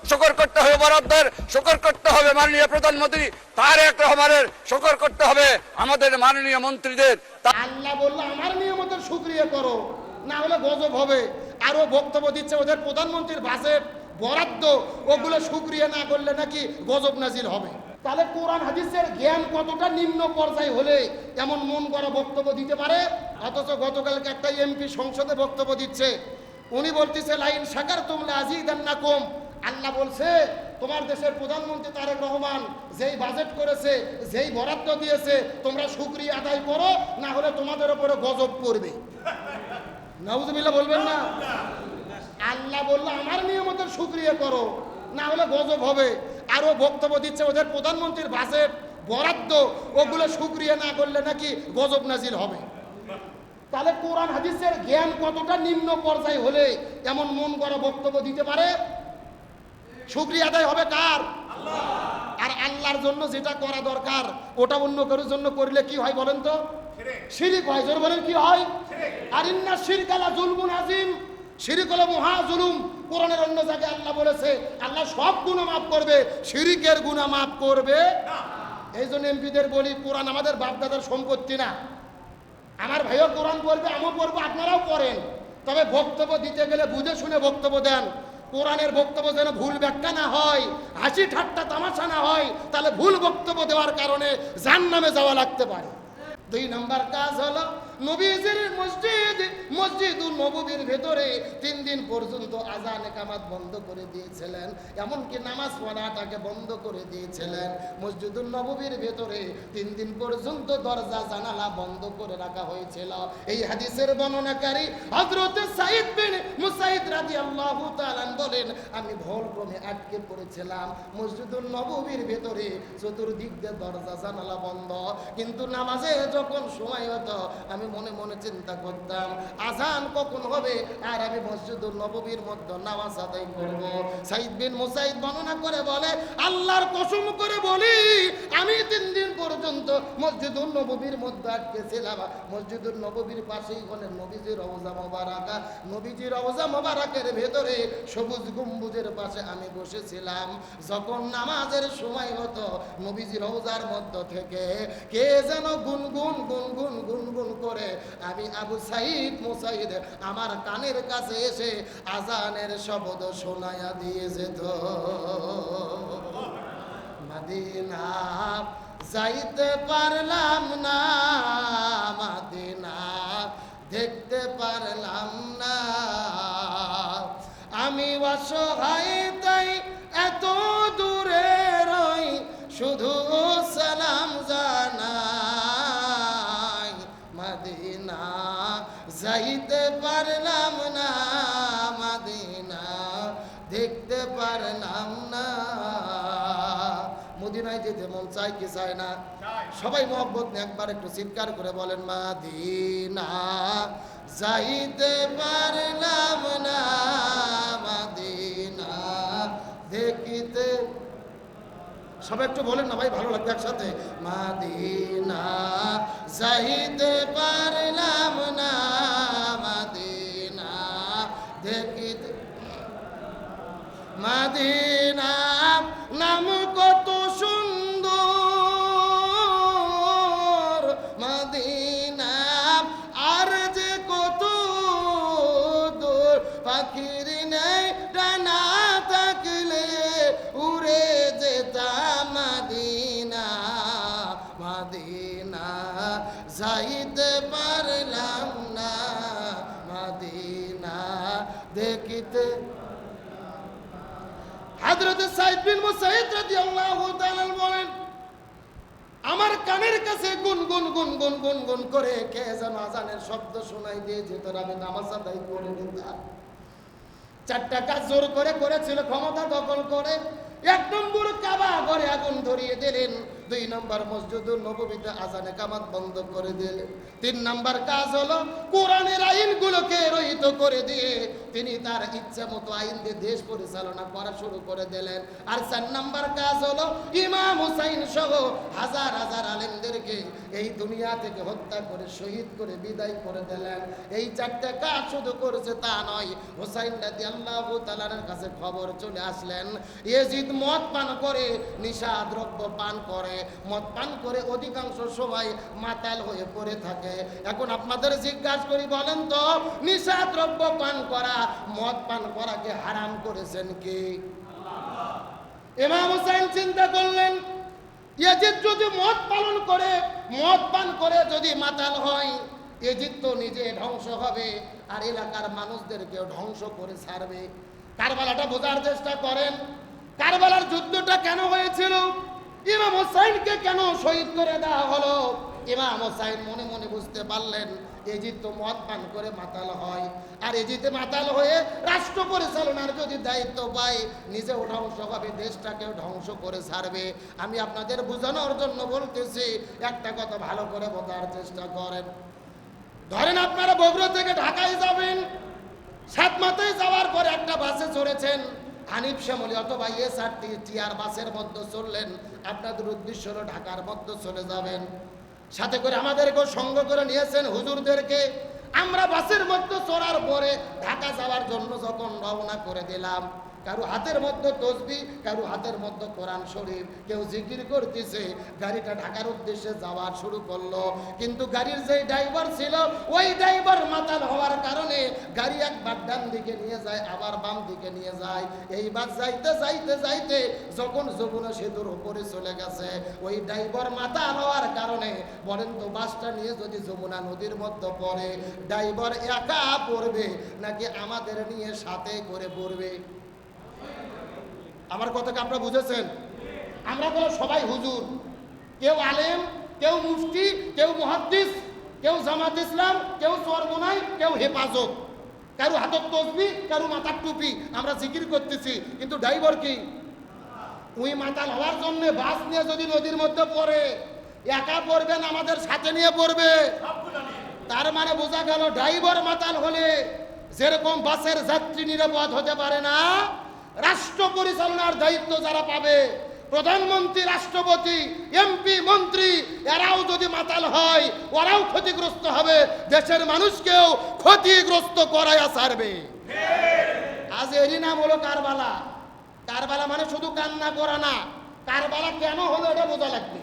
শুকর করতে হবে বরাদ্দের, শুকর করতে হবে মাননীয় প্রধানমন্ত্রী তারেক রহমানের, শুকর করতে হবে আমাদের মাননীয় মন্ত্রীদের। আল্লাহ বললো আমার নিয়মতের শুকরিয়া করো, না হলে গজব হবে। আরো বক্তব্য দিচ্ছে ওদের প্রধানমন্ত্রীর বাজেট বরাদ্দ, ওগুলো শুকরিয়া না করলে নাকি গজব নাজিল হবে। তাহলে কোরআন হাদিসের জ্ঞান কতটা নিম্ন পর্যায়ে হলে এমন মন করা বক্তব্য দিতে পারে। অথচ গতকালকে একটা এমপি সংসদে বক্তব্য দিচ্ছে, উনি বলতেছে লাইন শাকার তুমলা আজিদান্নাকুম। আল্লাহ বলছে তোমার দেশের প্রধানমন্ত্রী তারেক রহমান যেই বাজেট করেছে, যেই বরাদ্দ দিয়েছে, তোমরা শুকরিয়া আদায় করো, না হলে তোমাদের উপরে গজব পড়বে। নাউজুবিল্লাহ বলবেন না? আল্লাহ বললো আমার নিয়মতের শুকরিয়া করো, না হলে গজব হবে। আরো বক্তব্য দিচ্ছে ওদের প্রধানমন্ত্রীর বাজেট বরাদ্দ, ওগুলো শুকরিয়া না করলে নাকি গজব নাজিল হবে। তাহলে কোরআন হাদিসের জ্ঞান কতটা নিম্ন পর্যায়ে হলে এমন মন করা বক্তব্য দিতে পারে। শুকরিয়া আদায় হবে কার? আর আল্লাহর জন্য যেটা করা দরকার ওটা অন্য কারোর জন্য করলে কি হয় বলেন তো? শিরক হয়। জোর বলেন কি হয়? আর ইন্না শিরকা লা যুলমুন আযীম, শিরক হলো মহা জুলুম। কোরআনের অন্য জায়গায় আল্লাহ বলেছে আল্লাহ সব গুনাহ মাফ করবে, শিরকের গুনাহ মাফ করবে না। এই জন্য এমপিদের বলি কোরআন আমাদের বাপ দাদার সম্পত্তি না। আমার ভাইও কোরআন পড়বে, আমিও পড়বো, আপনারাও পড়েন, তবে বক্তব্য দিতে গেলে বুঝে শুনে বক্তব্য দেন। কোরআনের বক্তব্য যেন ভুল ব্যাখ্যা না হয়, হাসি ঠাট্টা তামাশা না হয়, তাহলে ভুল বক্তব্য দেওয়ার কারণে জাহান্নামে যাওয়া লাগতে পারে। 2 নম্বর কাজ হলো নবীজির মসজিদুল নববীর ভেতরে 3 দিন পর্যন্ত আজান একামত বন্ধ করে দিয়েছিলেন, এমনকি নামাজ পড়াটাকে বন্ধ করে দিয়েছিলেন। মসজিদুল নববীর ভেতরে 3 দিন পর্যন্ত দরজা জানালা বন্ধ করে রাখা হয়েছিল। এই হাদিসের বর্ণনাকারী হযরত সাঈদ বিন মুসাইদ রাদিয়াল্লাহু তাআলা বলেন আমি ভুলক্রমে আটকে পড়েছিলাম মসজিদুল নববীর ভেতরে, চতুর্দিক দিয়ে দরজা জানালা বন্ধ, কিন্তু নামাজে যখন সময় হতো আমি মনে মনে চিন্তা করতাম আজান কখন হবে আর আমি মসজিদুল নববীর মধ্যে নামাজ আদায় করব। সাঈদ বিন মুসাইদ বর্ণনা করে বলে আল্লাহর কসম করে বলি আমি 3 দিন পর্যন্ত মসজিদুল নববীর মধ্যে আটকে ছিলাম। মসজিদুল নববীর পাশেই হলেন নবীজির রওজা মোবারকা, নবীজির রওজা মোবারকের ভেতরে সবুজ গম্বুজের পাশে আমি বসেছিলাম। যখন নামাজের সময় হতো নবীজির রওজার মধ্য থেকে কে যেন গুনগুন গুনগুন গুনগুন করে আমি আবু সাঈদ মুসাইদ আমার কানের কাছে এসে আজানের শব্দ শোনায়া দিয়ে যেত। মদিনা যাইতে পারলাম না, মদিনা দেখতে পারলাম না, আমি অসহায় তাই এত দূরে রই, শুধু সালাম জানাই। মদিনা যাইতে পারলাম না, মদিনা দেখতে পারলাম না। মদিনায় যেতে মন চাই কি চায় না? সবাই মহব্বত নিয়ে একবার একটু চিৎকার করে বলেন মদিনা যাইতে পারলাম না, মদিনা দেখিতে। সবাই একটু বলেন না ভাই, ভালো লাগবে একসাথে। মদিনা যাইতে পারলাম না, মদিনা দেখিতে। মদিনা নাম কত সুন্দর, মদিনা আর যে কত দূর, পাখির নেই ডানা থাকলে উড়ে যেতাম মদিনা, মদিনা যাইতে পারলাম না, মদিনা দেখিতে। হযরত সাঈদ বিন মুসাইদ রাদিয়াল্লাহু তাআলা বলেন আমার কানের কাছে গুনগুন গুনগুন গুনগুন করে কে যেন আজানের শব্দ শোনাই দিয়ে যেত, আমি নামাজ আদায় করে নিতাম। 4টা কাজ জোর করে করেছিল, ক্ষমতা দখল করে। 1 নম্বর কাবা ঘরে আগুন ধরিয়ে দিলেন, 2 নম্বর মসজিদুল নববীতে আজান একামত বন্ধ করে দিলেন। 3 নম্বর কাজ হলো কোরআনের আইনগুলোকে রহিত করে দিয়ে তিনি তার ইচ্ছা মতো আইন দিয়ে দেশ পরিচালনা করা শুরু করে দিলেন। আর 4 নম্বর কাজ হলো ইমাম হুসাইন সহ হাজার হাজার আলেমদেরকে এই দুনিয়া থেকে হত্যা করে শহীদ করে বিদায় করে দিলেন। এই 4টা কাজ শুধু করেছে তা নয়, হুসাইন রাদিয়াল্লাহু তাআলার কাছে খবর চলে আসলেন ইয়াজিদ মদ পান করে, নিশা দ্রব্য পান করে, মদ পান করে অধিকাংশ সময় মাতাল হয়ে পড়ে থাকে। এখন আপনাদের জিজ্ঞাসা করি, বলেন তো নিশা দ্রব্য পান করা, মদ পান করাকে হারাম করেছেন কে? ইমাম হুসাইন চিন্তা করলেন ইয়াজিদ যদি মদ পান করে যদি মাতাল হয়, ইয়াজিদ তো নিজে ধ্বংস হবে আর এলাকার মানুষদেরকেও ধ্বংস করে ছাড়বে। কারবালাটা বোঝার চেষ্টা করেন, কারবালার যুদ্ধটা কেন হয়েছিল, ইমাম হুসাইনকে কেন শহীদ করে দেওয়া হলো। ইমাম হুসাইন মনে মনে বুঝতে পারলেন ইয়াজিদ তো মদ পান করে মাতাল হয়, আর ইয়াজিদ মাতাল হয়ে রাষ্ট্র পরিচালনার যদি দায়িত্ব পায় নিজেও ধ্বংস হবে, দেশটাকেও ধ্বংস করে ছাড়বে। আমি আপনাদের বোঝানোর জন্য বলতেছি, একটা কথা ভালো করে বোঝার চেষ্টা করেন। ধরেন আপনারা বগুড়া থেকে ঢাকায় যাবেন, 7 মাথায় যাওয়ার পরে একটা বাসে চড়েছেন, হানিফ শ্যামলী অথবা SRTR বাসের মধ্যে চললেন, আপনাদের উদ্দেশ্য হলো ঢাকার মধ্যে চলে যাবেন। সাথে করে আমাদেরকেও সঙ্গ করে নিয়েছেন হুজুরদেরকে। আমরা বাসের মধ্যে চড়ার পরে ঢাকা যাওয়ার জন্য যখন রওনা করে দিলাম, কারো হাতের মধ্যে তসবিহ, কারো হাতের মধ্যে কোরআন শরীফ, কেউ জিকির করতেছে, গাড়িটা ঢাকার উদ্দেশ্যে যাওয়া শুরু করলো। কিন্তু গাড়ির যে ড্রাইভার ছিল ওই ড্রাইভার মাতাল হওয়ার কারণে গাড়ি একবার ডান দিকে নিয়ে যায় আবার বাম দিকে নিয়ে যায়। এইবার যাইতে যাইতে যাইতে যখন যমুনা সেতুর উপরে চলে গেছে, ওই ড্রাইভার মাতাল হওয়ার কারণে বলেন তো বাসটা নিয়ে যদি যমুনা নদীর মধ্যে পড়ে, ড্রাইভার একা পড়বে নাকি আমাদের নিয়ে সাথে করে পড়বে? আমার কথাকে আপনারা বুঝেছেন? আমরা বলো সবাই হুজুর, কেউ আলেম, কেউ মুফতি, কেউ মুহাদ্দিস, কেউ জামাত ইসলাম, কেউ চরমোনাই, কেউ হেফাজত, কারো হাতের তসবিহ, কারো মাথার টুপি, আমরা জিকির করতেছি। কিন্তু ড্রাইভার কি? ওই মাতাল হওয়ার জন্য বাস নিয়ে যদি নদীর মধ্যে পড়ে, একা পড়বে না আমাদের সাথে নিয়ে পড়বে? তার মানে বোঝা গেল ড্রাইভার মাতাল হলে যেরকম বাসের যাত্রী নিরাপদ হতে পারে না, রাষ্ট্র পরিচালনার দায়িত্ব যারা পাবে, প্রধানমন্ত্রী, রাষ্ট্রপতি, এমপি, মন্ত্রী, এরাও যদি মাতাল হয় ওরাও ক্ষতিগ্রস্ত হবে, দেশের মানুষকেও ক্ষতিগ্রস্ত করাইয়া ছাড়বে। আজ এরই নাম হলো কারবালা। কারবালা মানে শুধু কান্না করা না, কারবালা কেন হলো এটা বোঝা লাগবে।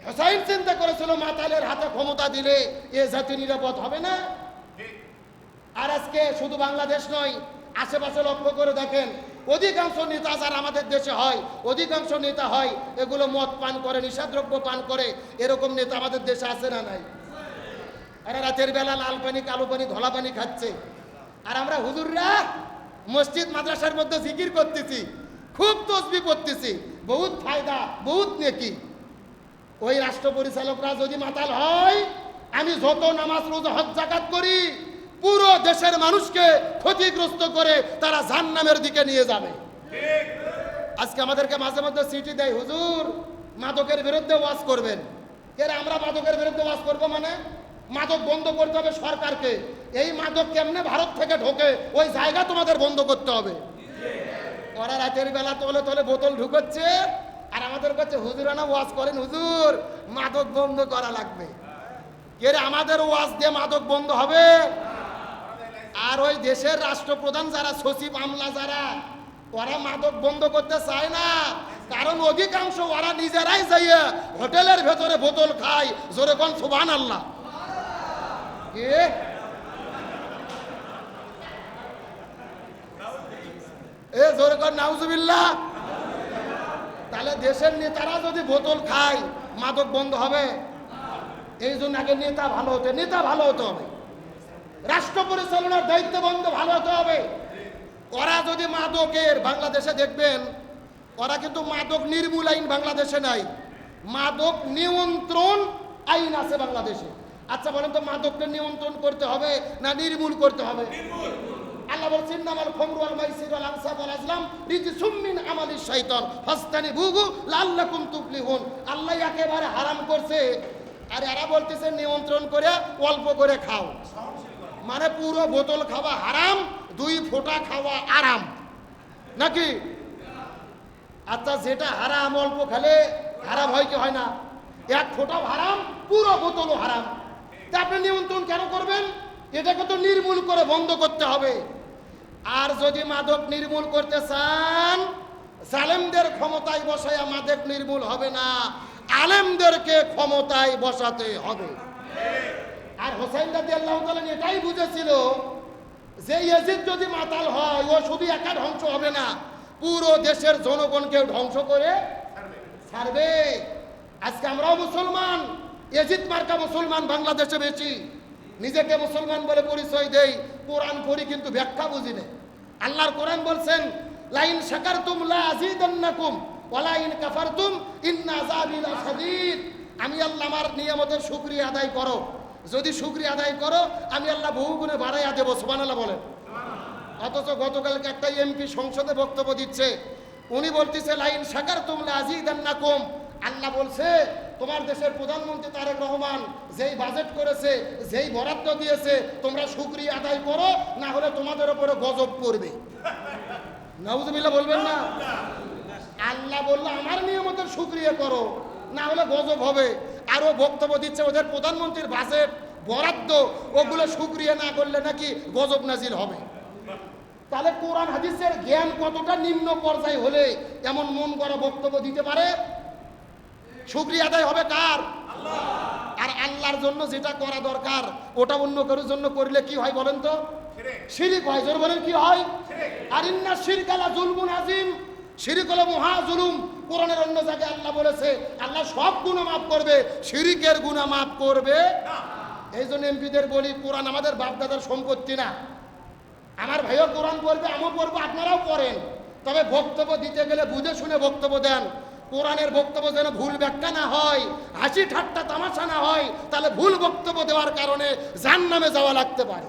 হুসাইন চিন্তা করেছিল মাতালের হাতে ক্ষমতা দিলে এ জাতি নিরাপদ হবে না। আর আজকে শুধু বাংলাদেশ নয়, আশেপাশে লক্ষ্য করে দেখেন, অধিকাংশ নেতা যারা আমাদের দেশে হয়, অধিকাংশ নেতা হয় এগুলো মদ পান করে, নিশাদ্রব্য পান করে। এরকম নেতা আমাদের দেশে আছে না নাই? আরে রাতের বেলা লাল পানি, কালো পানি, ধলা পানি খাচ্ছে, আর আমরা হুজুররা মসজিদ মাদ্রাসার মধ্যে জিকির করতেছি, খুব তসবিহ পড়তেছি, বহুত ফায়দা, বহুত নেকি। ওই রাষ্ট্র পরিচালকরা যদি মাতাল হয়, আমি যত নামাজ রোজা হজ যাকাত করি, পুরো দেশের মানুষকে ক্ষতিগ্রস্ত করে তারা জাহান্নামের দিকে নিয়ে যাবে। আজকে আমাদেরকে মাঝে মধ্যে চিঠি দেয়, হুজুর মাদকের বিরুদ্ধে ওয়াজ করবেন। এর আমরা মাদকের বিরুদ্ধে ওয়াজ করব মানে মাদক বন্ধ করতে হবে সরকারকে। এই মাদক কেমনে ভারত থেকে ঢোকে ওই জায়গা তোমাদের বন্ধ করতে হবে। ওরা রাতের বেলা তলে তলে বোতল ঢুকাচ্ছে আর আমাদের কাছে হুজুরানা ওয়াজ করেন, হুজুর মাদক বন্ধ করা লাগবে। এর আমাদের ওয়াজ দিয়ে মাদক বন্ধ হবে? আর ওই দেশের রাষ্ট্রপ্রধান যারা, সচিব, আমলা যারা, ওরা মাদক বন্ধ করতে চায় না, কারণ অধিকাংশ ওরা নিজেরাই যাইয়া হোটেলের ভেতরে বোতল খায়। জোরে কোন সুবহানাল্লাহ। জোরে কোন নাউজুবিল্লাহ। তাহলে দেশের নেতারা যদি বোতল খায় মাদক বন্ধ হবে? এই জন্য আগে নেতা ভালো হতে হবে, রাষ্ট্র পরিচালনার দায়িত্ব বন্ধ ভালো হতে হবে। ওরা যদি মাদকের, বাংলাদেশে দেখবেন ওরা কিন্তু মাদক নির্মূল আইন বাংলাদেশে নাই, মাদক নিয়ন্ত্রণ আইন আছে বাংলাদেশে। আচ্ছা বলেন তো, মাদককে নিয়ন্ত্রণ করতে হবে না নির্মূল করতে হবে? আল্লাহ বলছেন নামাল খামরু ওয়াল মাইসির ওয়াল আনসাব ওয়াল আজলাম রিজসুম মিন আমালিশ শাইতান ফাসতানিবুহু লাআল্লাকুম তুফলিহুন। আল্লাহ একেবারে হারাম করছে, আর এরা বলতেছে নিয়ন্ত্রণ করে অল্প করে খাও, মানে পুরো বোতল খাওয়া হারাম, 2 ফোঁটা খাওয়া আরাম নাকি? আচ্ছা, যেটা হারাম অল্প খেলে হারাম হয় কি হয় না? 1 ফোঁটাও হারাম, পুরো বোতলও হারাম। তা আপনি নিয়ন্ত্রণ কেন করবেন? এটাকে তো নির্মূল করে বন্ধ করতে হবে। আর যদি মাদক নির্মূল করতে চান, জালেমদের ক্ষমতায় বসায়া মাদক নির্মূল হবে না, আলেমদেরকে ক্ষমতায় বসাতে হবে। আর হোসেন রাদিয়াল্লাহু তাআলা এটাই বুঝেছিল যে ইয়াজিদ যদি মাতাল হয়, ও শুধু একা ধ্বংস হবে না, পুরো দেশের জনগণকে ধ্বংস করে ছাড়বে। আজকে আমরাও মুসলমান, ইয়াজিদ মার্কা মুসলমান বাংলাদেশে বেশি, নিজেকে মুসলমান বলে পরিচয় দেই, কোরআন পড়ি কিন্তু ব্যাখ্যা বুঝি না। আল্লাহর কোরআন বলছেন লাইন শাকারতুম লা আযীদান্নাকুম ওয়া লাইন কাফারতুম ইন্না আযাবি লাশাদীদ। আমি আল্লাহ আমার নিয়ামতের শুকরিয়া আদায় করো, যদি শুকরিয়া আদায় করো আমি আল্লাহ বহু গুণে বাড়াইয়া দেবো। সুবহানাল্লাহ বলেন। অথচ গতকালকে একটা এমপি সংসদে বক্তব্য দিচ্ছে, উনি বলতেছে লাইন শাকারতুম লা আযীদান্নাকুম। আল্লাহ বলছে তোমার দেশের প্রধানমন্ত্রী তারেক রহমান যেই বাজেট করেছে, যেই বরাদ্দ দিয়েছে, তোমরা শুকরিয়া আদায় করো, না হলে তোমাদের উপরে গজব পড়বে। নাউজুবিল্লাহ বলবেন না? আল্লাহ বললো আমার নিয়ামতের শুকরিয়া করো, না হলে গজব হবে। আরো বক্তব্য দিচ্ছে ওদের প্রধানমন্ত্রীর বাজেট বরাদ্দ, ওগুলো শুকরিয়া না করলে নাকি গজব নাজিল হবে। তাহলে কোরআন হাদিসের জ্ঞান কতটা নিম্ন পর্যায়ে হলে এমন মন করা বক্তব্য দিতে পারে? শুকরিয়া আদায় হবে কার? আল্লাহ। আর আল্লাহর জন্য যেটা করা দরকার ওটা অন্য কারোর জন্য করলে কি হয় বলেন তো? শিরক হয়। জোর বলেন কি হয়? আর ইন্না শিরকা লা যুলমুন আযীম, শিরক হলো মহা জুলুম। কোরআনের অন্য জায়গায় আল্লাহ বলেছে আল্লাহ সব গুনাহ মাফ করবে, শিরকের গুনাহ মাফ করবে না। এই জন্য এমপিদের বলি কোরআন আমাদের বাপদাদার সম্পত্তি না। আমার ভাইও কোরআন পড়বে, আমিও পড়বো, আপনারাও পড়েন, তবে বক্তব্য দিতে গেলে বুঝে শুনে বক্তব্য দেন। কোরআনের বক্তব্য যেন ভুল ব্যাখ্যা না হয়, হাসি ঠাট্টা তামাশা না হয়, তাহলে ভুল বক্তব্য দেওয়ার কারণে জাহান্নামে যাওয়া লাগতে পারে।